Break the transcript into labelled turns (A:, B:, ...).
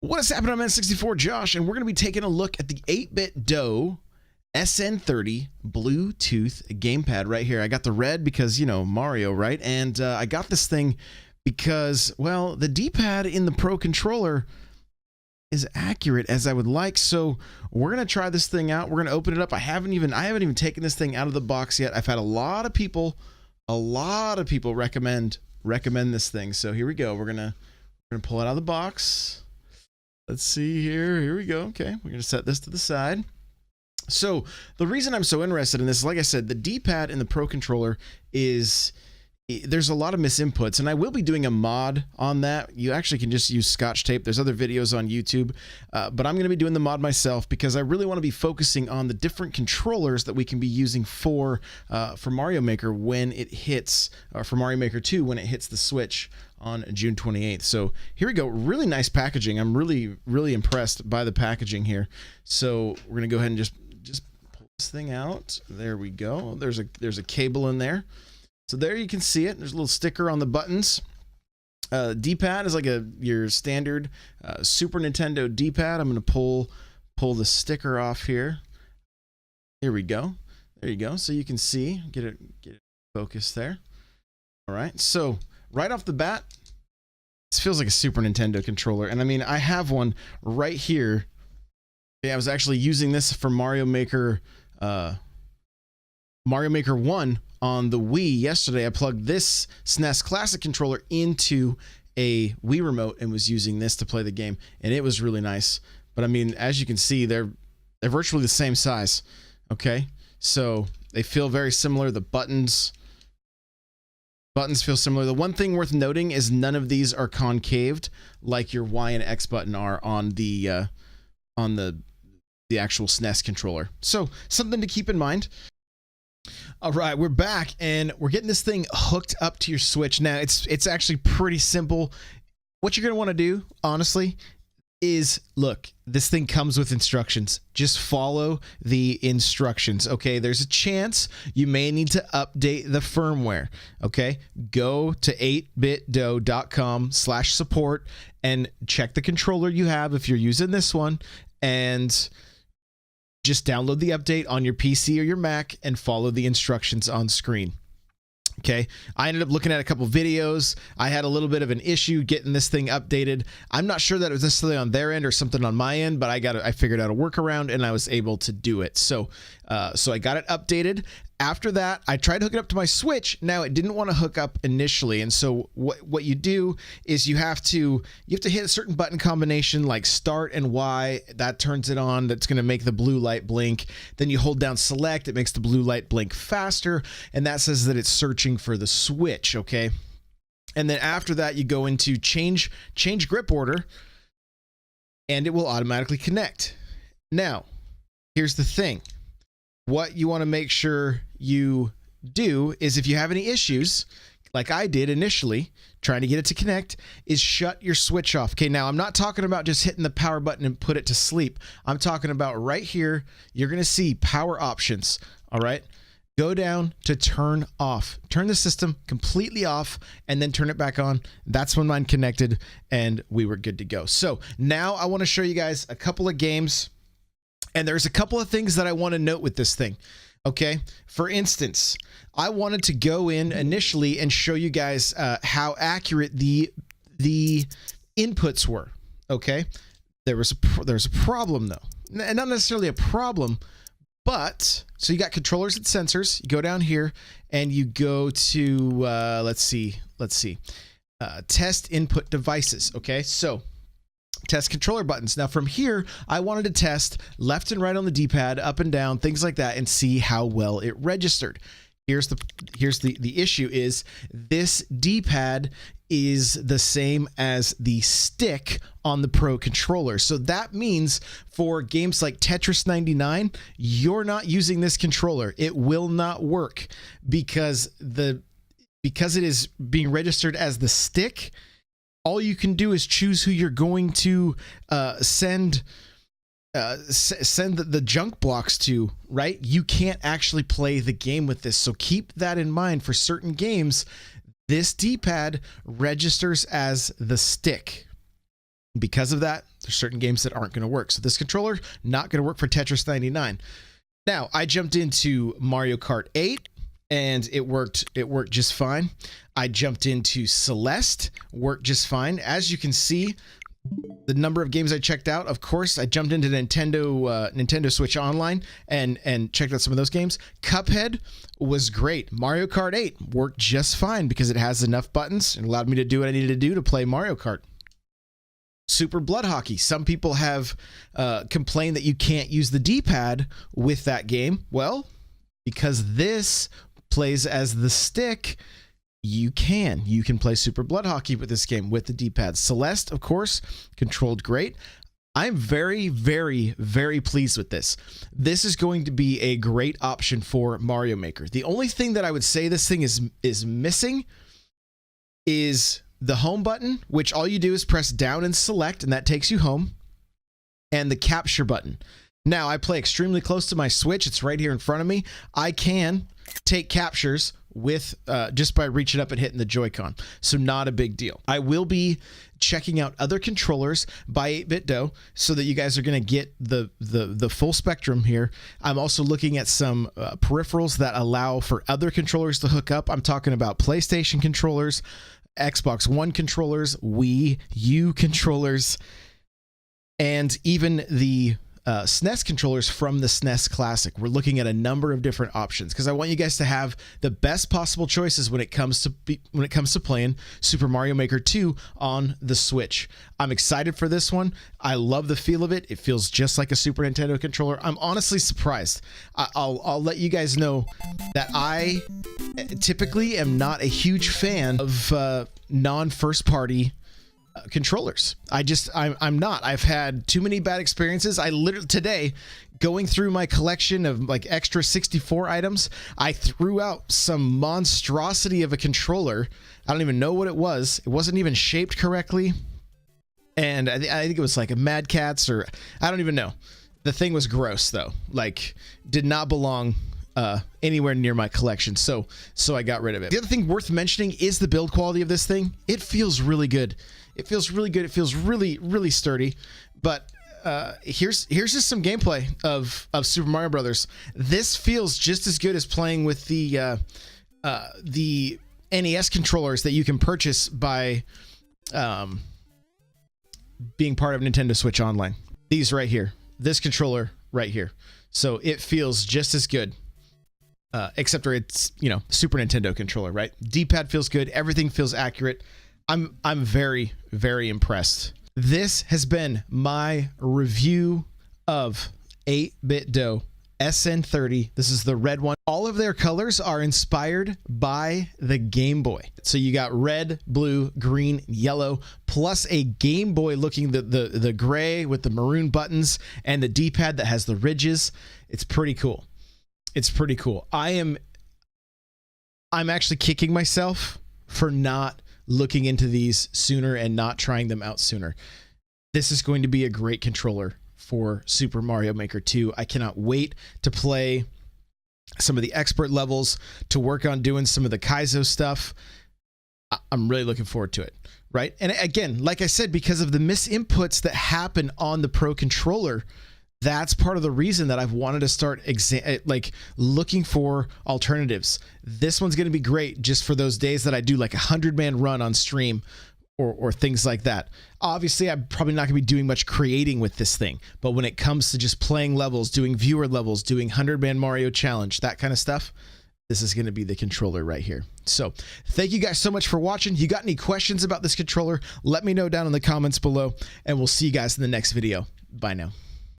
A: What is happening? I'm N64 Josh, and we're going to be taking a look at the 8BitDo SN30 Bluetooth gamepad right here. I got the red because, you know, Mario, right? And I got this thing because, well, the D-pad in the Pro controller is accurate as I would like. So we're going to try this thing out. We're going to open it up. I haven't even taken this thing out of the box yet. I've had a lot of people recommend this thing. So here we go. We're going to pull it out of the box. Let's see here. Here we go. Okay, we're going to set this to the side. So the reason I'm so interested in this is, like I said, the D-pad in the Pro controller is, there's a lot of misinputs, and I will be doing a mod on that. You actually can just use Scotch tape. There's other videos on YouTube, but I'm going to be doing the mod myself because I really want to be focusing on the different controllers that we can be using for Mario Maker when it hits, or for Mario Maker 2 when it hits the Switch on June 28th. So here we go. Really nice packaging. I'm really impressed by the packaging here. So we're going to go ahead and just pull this thing out. There we go. There's a cable in there. So there you can see it. There's a little sticker on the buttons. D-pad is like your standard Super Nintendo D-pad. I'm going to pull the sticker off here. Here we go. There you go. So you can see, get it focused there. All right. So right off the bat, this feels like a Super Nintendo controller. And I mean, I have one right here. Yeah, I was actually using this for Mario Maker 1 on the Wii yesterday. I plugged this SNES Classic controller into a Wii remote and was using this to play the game, and it was really nice. But I mean, as you can see, they're virtually the same size. Okay, so they feel very similar. The buttons feel similar. The one thing worth noting is none of these are concaved like your Y and X button are on the actual SNES controller. So something to keep in mind. All right, we're back and we're getting this thing hooked up to your Switch. Now it's actually pretty simple. What you're going to want to do, honestly, is look, this thing comes with instructions. Just follow the instructions. Okay, there's a chance you may need to update the firmware. Okay, go to 8bitdo.com/support and check the controller you have if you're using this one, and just download the update on your PC or your Mac and follow the instructions on screen. Okay, I ended up looking at a couple videos. I had a little bit of an issue getting this thing updated. I'm not sure that it was necessarily on their end or something on my end, but I figured out a workaround and I was able to do it. So I got it updated. After that, I tried to hook it up to my Switch. Now it didn't want to hook up initially, and so what you do is you have to hit a certain button combination like Start and Y. That turns it on. That's going to make the blue light blink. Then you hold down Select. It makes the blue light blink faster, and that says that it's searching for the Switch. Okay, and then after that, you go into change grip order, and it will automatically connect. Now, here's the thing. What you want to make sure you do is, if you have any issues, like I did initially, trying to get it to connect, is shut your Switch off. Okay, now I'm not talking about just hitting the power button and put it to sleep. I'm talking about right here, you're going to see power options. All right, go down to turn off. Turn the system completely off and then turn it back on. That's when mine connected and we were good to go. So now I want to show you guys a couple of games. And there's a couple of things that I want to note with this thing. Okay, for instance, I wanted to go in initially and show you guys how accurate the inputs were. Okay, there was a problem though, and not necessarily a problem, but so you got controllers and sensors. You go down here and you go to let's see, test input devices. Okay, so test controller buttons. Now from here, I wanted to test left and right on the D-pad, up and down, things like that, and see how well it registered. Here's the issue is this D-pad is the same as the stick on the Pro controller. So that means for games like Tetris 99, you're not using this controller. It will not work because it is being registered as the stick. All you can do is choose who you're going to send send the junk blocks to, right? You can't actually play the game with this. So keep that in mind. For certain games, this D-pad registers as the stick. Because of that, there's certain games that aren't going to work. So this controller, not going to work for Tetris 99. Now, I jumped into Mario Kart 8 and it worked just fine. I jumped into Celeste, worked just fine. As you can see, the number of games I checked out, of course, I jumped into Nintendo Switch Online and checked out some of those games. Cuphead was great. Mario Kart 8 worked just fine because it has enough buttons and allowed me to do what I needed to do to play Mario Kart. Super Blood Hockey. Some people have complained that you can't use the D-pad with that game. Well, because this plays as the stick, you can play Super Blood Hockey with this game with the D-pad. Celeste, of course, controlled great. I'm very, very, very pleased with this. This is going to be a great option for Mario Maker. The only thing that I would say this thing is missing is the home button, which all you do is press down and select, and that takes you home, and the capture button. Now, I play extremely close to my Switch. It's right here in front of me. I can take captures with just by reaching up and hitting the Joy-Con, so not a big deal. I will be checking out other controllers by 8BitDo so that you guys are going to get the full spectrum here. I'm also looking at some peripherals that allow for other controllers to hook up. I'm talking about PlayStation controllers, Xbox One controllers, Wii U controllers, and even the SNES controllers from the SNES Classic. We're looking at a number of different options because I want you guys to have the best possible choices when it comes to playing Super Mario Maker 2 on the Switch. I'm excited for this one. I love the feel of it. It feels just like a Super Nintendo controller. I'm honestly surprised. I'll let you guys know that I typically am not a huge fan of non-first party controllers. I'm not. I've had too many bad experiences. I literally today, going through my collection of like extra 64 items, I threw out some monstrosity of a controller. I don't even know what it was. It wasn't even shaped correctly, and I think it was like a Mad Catz, or I don't even know. The thing was gross though. Like, did not belong anywhere near my collection, so I got rid of it. The other thing worth mentioning is the build quality of this thing. It feels really good. It feels really good. It feels really, really sturdy. But here's just some gameplay of Super Mario Brothers. This feels just as good as playing with the NES controllers that you can purchase by being part of Nintendo Switch Online. These right here. This controller right here. So it feels just as good. Except for it's, Super Nintendo controller, right? D-pad feels good. Everything feels accurate. I'm very, very impressed. This has been my review of 8BitDo SN30. This is the red one. All of their colors are inspired by the Game Boy. So you got red, blue, green, yellow, plus a Game Boy looking the gray with the maroon buttons and the D-pad that has the ridges. It's pretty cool. It's pretty cool. I'm actually kicking myself for not looking into these sooner and not trying them out sooner. This is going to be a great controller for Super Mario Maker 2. I cannot wait to play some of the expert levels, to work on doing some of the Kaizo stuff. I'm really looking forward to it, right? And again, like I said, because of the misinputs that happen on the Pro controller, that's part of the reason that I've wanted to start looking for alternatives. This one's going to be great just for those days that I do like a 100-man run on stream or things like that. Obviously, I'm probably not going to be doing much creating with this thing, but when it comes to just playing levels, doing viewer levels, doing 100-man Mario challenge, that kind of stuff, this is going to be the controller right here. So thank you guys so much for watching. You got any questions about this controller? Let me know down in the comments below, and we'll see you guys in the next video. Bye now.